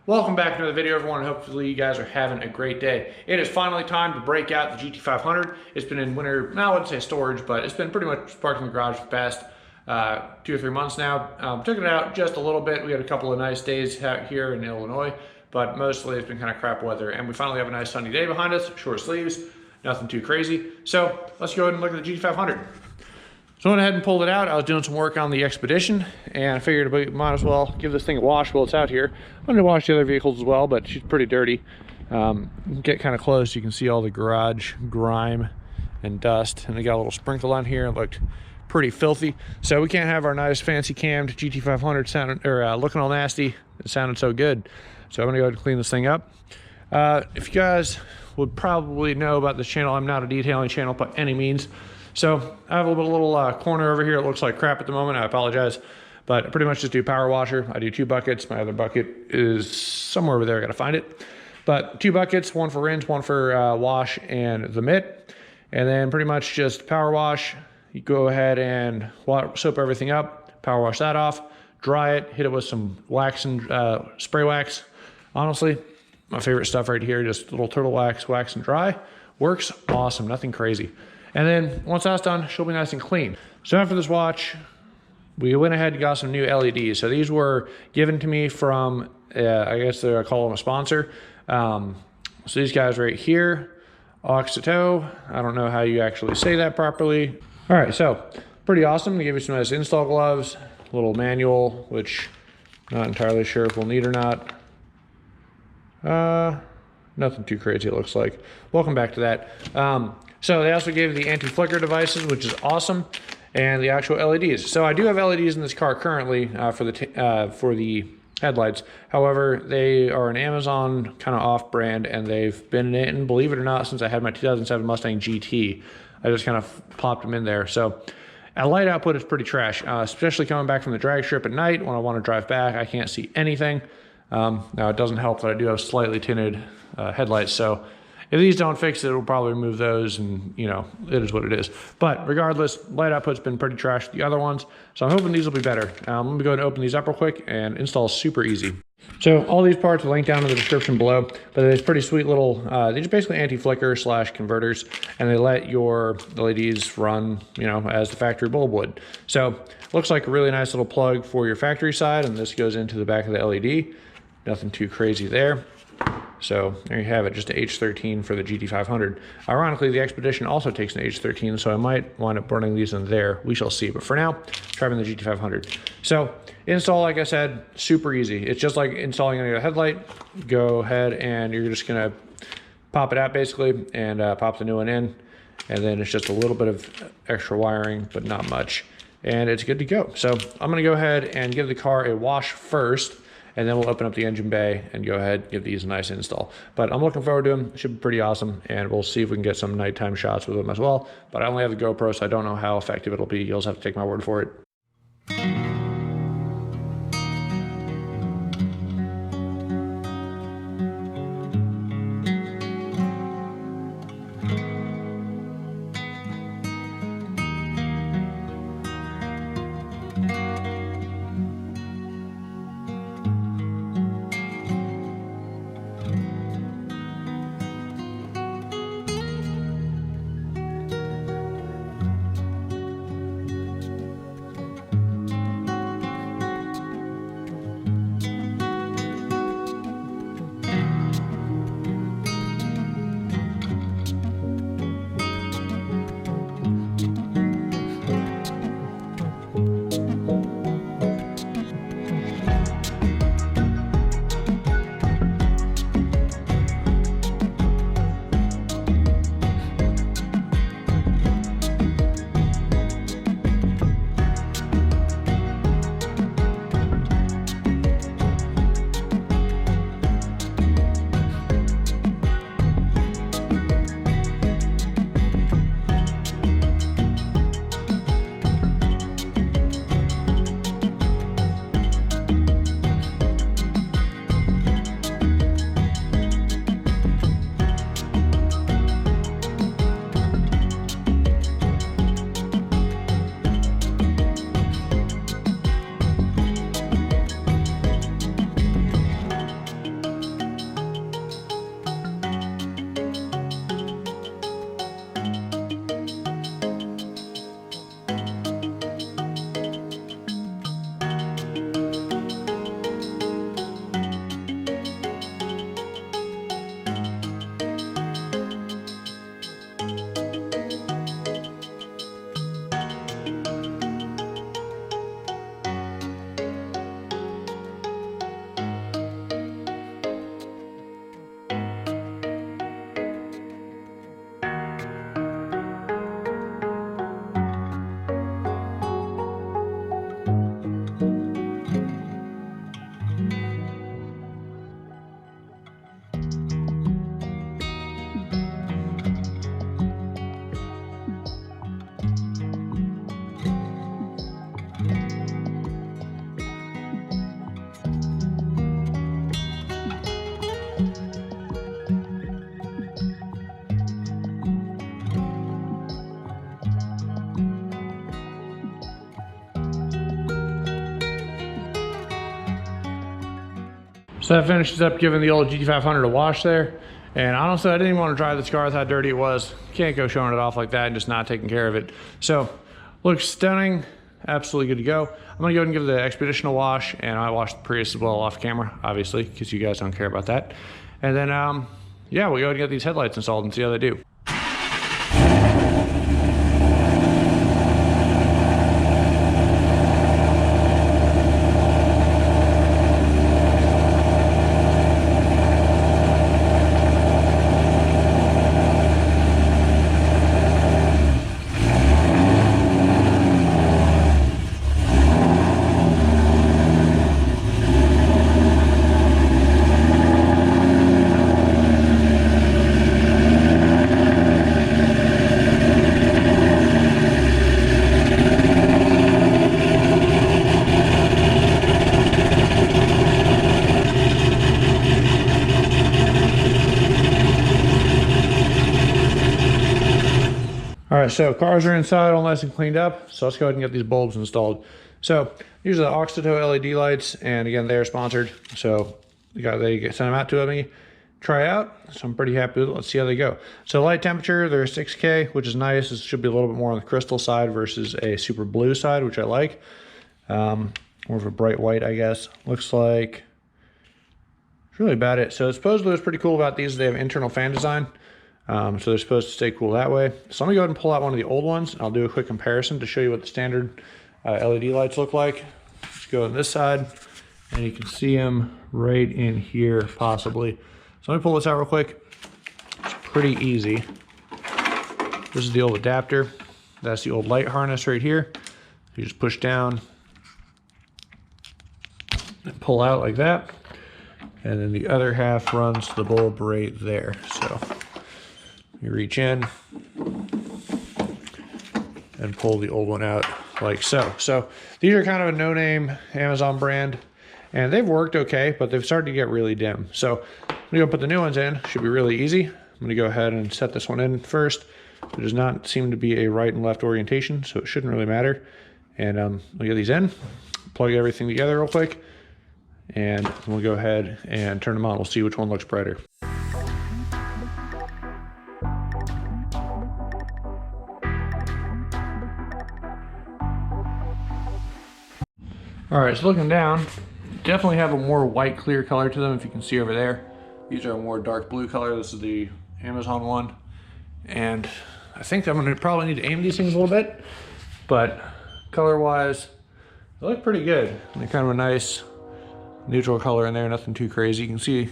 Welcome back to another video, everyone. Hopefully you guys are having a great day. It is finally time to break out the GT500. It's been in winter, I wouldn't say storage, but it's been pretty much parked in the garage for the past 2 or 3 months now. Took it out just a little bit. We had a couple of nice days out here in Illinois, but mostly it's been kind of crap weather. And we finally have a nice sunny day behind us, short sleeves, nothing too crazy. So let's go ahead and look at the GT500. So I went ahead and pulled it out. I was doing some work on the Expedition, and I figured I might as well give this thing a wash while it's out here. I'm going to wash the other vehicles as well, but she's pretty dirty. Get kind of close, you can see all the garage grime and dust, and they got a little sprinkle on here. It looked pretty filthy. So we can't have our nice fancy cammed GT500 sounding or looking all nasty. It sounded so good. So I'm going to go ahead and clean this thing up. If you guys would probably know about this channel, I'm not a detailing channel by any means. So I have a little corner over here. It looks like crap at the moment. I apologize, but I pretty much just do power washer. I do 2 buckets. My other bucket is somewhere over there. I got to find it. But 2 buckets, one for rinse, one for wash and the mitt. And then pretty much just power wash. You go ahead and soap everything up, power wash that off, dry it, hit it with some wax and spray wax. Honestly, my favorite stuff right here, just a little turtle wax, wax and dry. Works awesome, nothing crazy. And then once that's done, she'll be nice and clean. So after this watch, we went ahead and got some new LEDs. So these were given to me from, I guess I call them a sponsor. So these guys right here, Auxito. I don't know how you actually say that properly. All right, so pretty awesome. They give you some nice install gloves, a little manual, which I'm not entirely sure if we'll need or not. Nothing too crazy, it looks like. Welcome back to that. So they also gave the anti-flicker devices, which is awesome, and the actual LEDs. So I do have LEDs in this car currently for the headlights. However, they are an Amazon kind of off-brand, and they've been in, believe it or not, since I had my 2007 Mustang GT. I just kind of popped them in there. So at light output, it's pretty trash, especially coming back from the drag strip at night when I want to drive back. I can't see anything. Now, it doesn't help that I do have slightly tinted headlights, so if these don't fix it, it'll probably remove those, and you know, it is what it is. But regardless, light output's been pretty trash with the other ones, so I'm hoping these will be better. Let me go ahead and open these up real quick, and install is super easy. So all these parts are linked down in the description below, but there's pretty sweet little, these are basically anti-flicker / converters, and they let your LEDs run, you know, as the factory bulb would. So looks like a really nice little plug for your factory side, and this goes into the back of the LED. Nothing too crazy there. So there you have it, just an H13 for the GT500. Ironically, the Expedition also takes an H13, so I might wind up running these in there. We shall see. But for now, driving the GT500. So install, like I said, super easy. It's just like installing any other headlight. Go ahead and you're just gonna pop it out basically and pop the new one in. And then it's just a little bit of extra wiring, but not much. And it's good to go. So I'm gonna go ahead and give the car a wash first, and then we'll open up the engine bay and go ahead and give these a nice install. But I'm looking forward to them. Should be pretty awesome, and we'll see if we can get some nighttime shots with them as well. But I only have the GoPro, so I don't know how effective it'll be. You'll just have to take my word for it. So that finishes up giving the old GT500 a wash there. And honestly, I didn't even want to drive this car with how dirty it was. Can't go showing it off like that and just not taking care of it. So, looks stunning, absolutely good to go. I'm gonna go ahead and give the Expedition a wash, and I wash the Prius as well off camera, obviously, because you guys don't care about that. And then, yeah, we'll go ahead and get these headlights installed and see how they do. All right, so cars are inside, all nice and cleaned up. So let's go ahead and get these bulbs installed. So these are the Auxito LED lights, and again, they're sponsored. So they sent them out to me, try out. So I'm pretty happy with it. Let's see how they go. So light temperature, they're 6K, which is nice. This should be a little bit more on the crystal side versus a super blue side, which I like. More of a bright white, I guess. Looks like it's really about it. So supposedly what's pretty cool about these is they have internal fan design. So they're supposed to stay cool that way. So let me go ahead and pull out one of the old ones, and I'll do a quick comparison to show you what the standard LED lights look like. Let's go on this side, and you can see them right in here, possibly. So let me pull this out real quick. It's pretty easy. This is the old adapter. That's the old light harness right here. You just push down and pull out like that. And then the other half runs the bulb right there. So you reach in and pull the old one out like so. So these are kind of a no-name Amazon brand, and they've worked okay, but they've started to get really dim. So I'm gonna go put the new ones in. Should be really easy. I'm gonna go ahead and set this one in first. There does not seem to be a right and left orientation, so it shouldn't really matter. And I'll get these in, plug everything together real quick, and we'll go ahead and turn them on. We'll see which one looks brighter. All right, so looking down, definitely have a more white clear color to them, if you can see over there. These are a more dark blue color. This is the Amazon one. And I think I'm gonna probably need to aim these things a little bit, but color-wise, they look pretty good. They're kind of a nice neutral color in there, nothing too crazy. You can see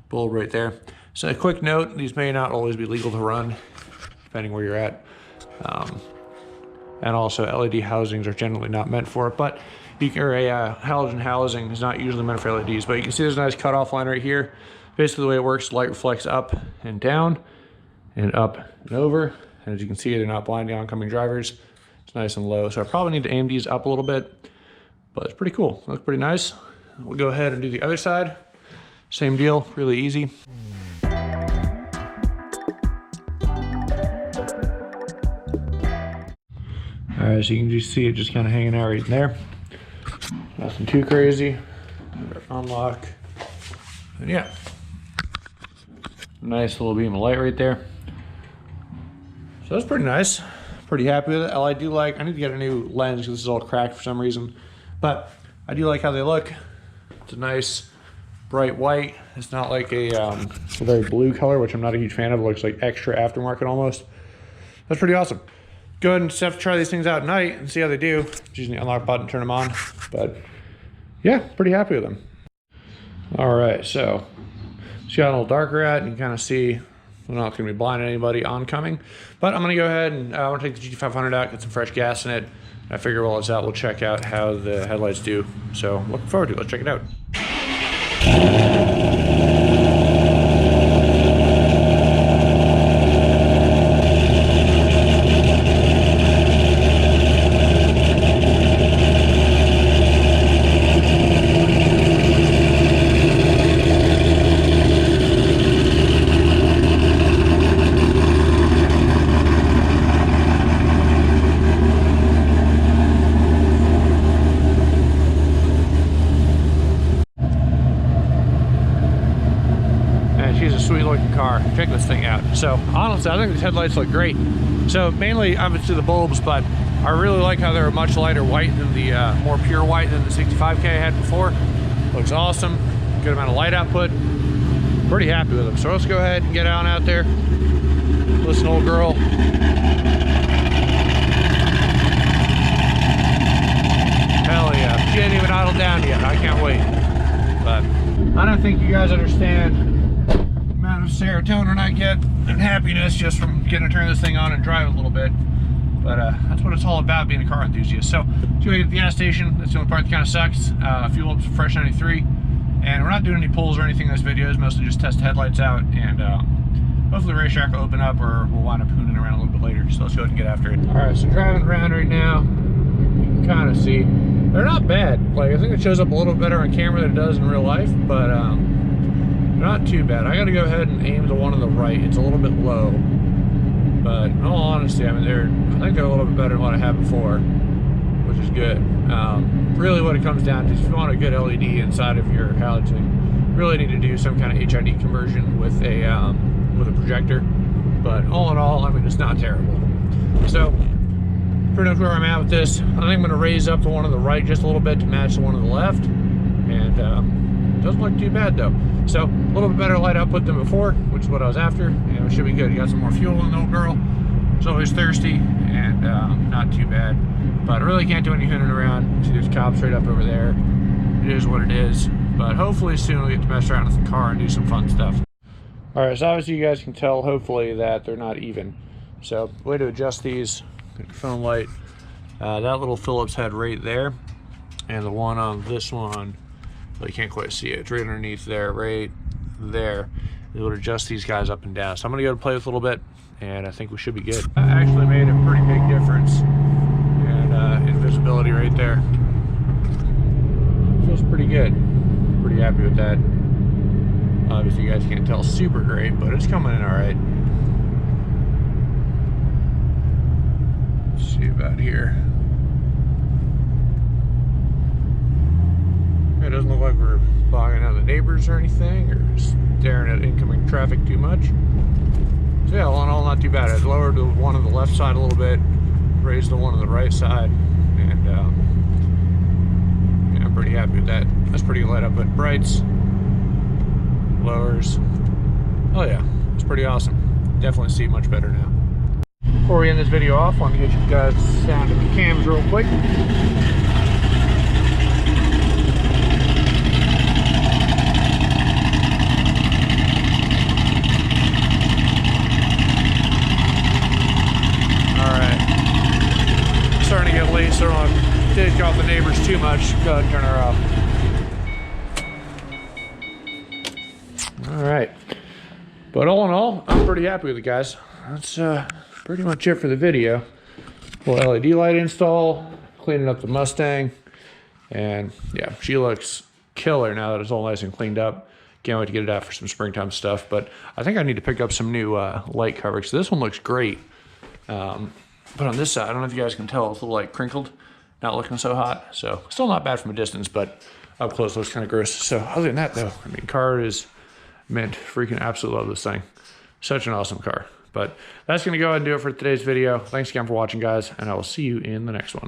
bulb right there. So a quick note, these may not always be legal to run, depending where you're at. And also LED housings are generally not meant for it, but a halogen housing is not usually meant for LEDs, but you can see there's a nice cutoff line right here. Basically the way it works, light reflects up and down and up and over. And as you can see, they're not blinding oncoming drivers. It's nice and low. So I probably need to aim these up a little bit, but it's pretty cool. They look pretty nice. We'll go ahead and do the other side. Same deal, really easy. All right, so you can just see it just kind of hanging out right there. Nothing too crazy. Unlock. And yeah, nice little beam of light right there. So that's pretty nice. Pretty happy with it. I do like, I need to get a new lens because this is all cracked for some reason. But I do like how they look. It's a nice bright white. It's not like a very blue color, which I'm not a huge fan of. It looks like extra aftermarket almost. That's pretty awesome. Go ahead and just have to try these things out at night and see how they do. Just using the unlock button, turn them on. But yeah, pretty happy with them. All right, so it's got a little darker at, and you can kind of see I'm not going to be blinding anybody oncoming. But I'm going to go ahead and I want to take the GT500 out, get some fresh gas in it. I figure while it's out, we'll check out how the headlights do. So looking forward to it. Let's check it out. sweet looking car. Check this thing out. So honestly, I think these headlights look great. So mainly obviously the bulbs, but I really like how they're a much lighter white than the more pure white than the 65K I had before. Looks awesome. Good amount of light output. Pretty happy with them. So let's go ahead and get on out there. Listen, old girl. Hell yeah. She ain't even idled down yet. I can't wait. But I don't think you guys understand the amount of serotonin I get and happiness just from getting to turn this thing on and drive a little bit. But that's what it's all about, being a car enthusiast. So we get to the gas station. That's the only part that kind of sucks. Fuel up some fresh 93. And we're not doing any pulls or anything in this video. It's mostly just test headlights out. And hopefully the racetrack will open up, or we'll wind up hooning around a little bit later. So let's go ahead and get after it. All right, so driving around right now, you can kind of see they're not bad. Like, I think it shows up a little better on camera than it does in real life, but not too bad. I got to go ahead and aim the one on the right. It's a little bit low, but in all honesty, I mean, I think they're a little bit better than what I had before, which is good. Really, what it comes down to is if you want a good LED inside of your halogen, you really need to do some kind of HID conversion with a projector. But all in all, I mean, it's not terrible. So pretty much where I'm at with this. I think I'm going to raise up the one on the right just a little bit to match the one on the left, and it doesn't look too bad though. So a little bit better light output than before, which is what I was after, and it should be good. You got some more fuel in the old girl. It's always thirsty, and not too bad. But I really can't do any hooning around. See, there's cops right up over there. It is what it is. But hopefully soon we'll get to mess around with the car and do some fun stuff. All right, so obviously you guys can tell, hopefully, that they're not even. So way to adjust these. Phone light, that little Phillips head right there, and the one on this one, well, you can't quite see it, it's right underneath there, right there. It would adjust these guys up and down. So I'm gonna go to play with a little bit, and I think we should be good. I actually made a pretty big difference, and in visibility right there. Feels pretty good. Pretty happy with that. Obviously you guys can't tell super great, but it's coming in all right. See about here. It doesn't look like we're bogging out the neighbors or anything, or staring at incoming traffic too much. So yeah, all in all, not too bad. I've lowered the one on the left side a little bit, raised the one on the right side, and yeah, I'm pretty happy with that. That's pretty light up, but brights, lowers. Oh yeah, it's pretty awesome. Definitely see much better now. Before we end this video off, I want to get you guys the sound of the cams real quick. Alright. Starting to get late, so I don't want to take off the neighbors too much. Go ahead and turn her off. Alright. But all in all, I'm pretty happy with it, guys. That's pretty much it for the video. Little LED light install, cleaning up the Mustang, and yeah, she looks killer now that it's all nice and cleaned up. Can't wait to get it out for some springtime stuff, but I think I need to pick up some new light coverage. So this one looks great, but on this side, I don't know if you guys can tell, it's a little like crinkled, not looking so hot. So still not bad from a distance, but up close looks kind of gross. So other than that though, I mean, car is mint. Freaking absolutely love this thing. Such an awesome car. But that's going to go ahead and do it for today's video. Thanks again for watching, guys, and I will see you in the next one.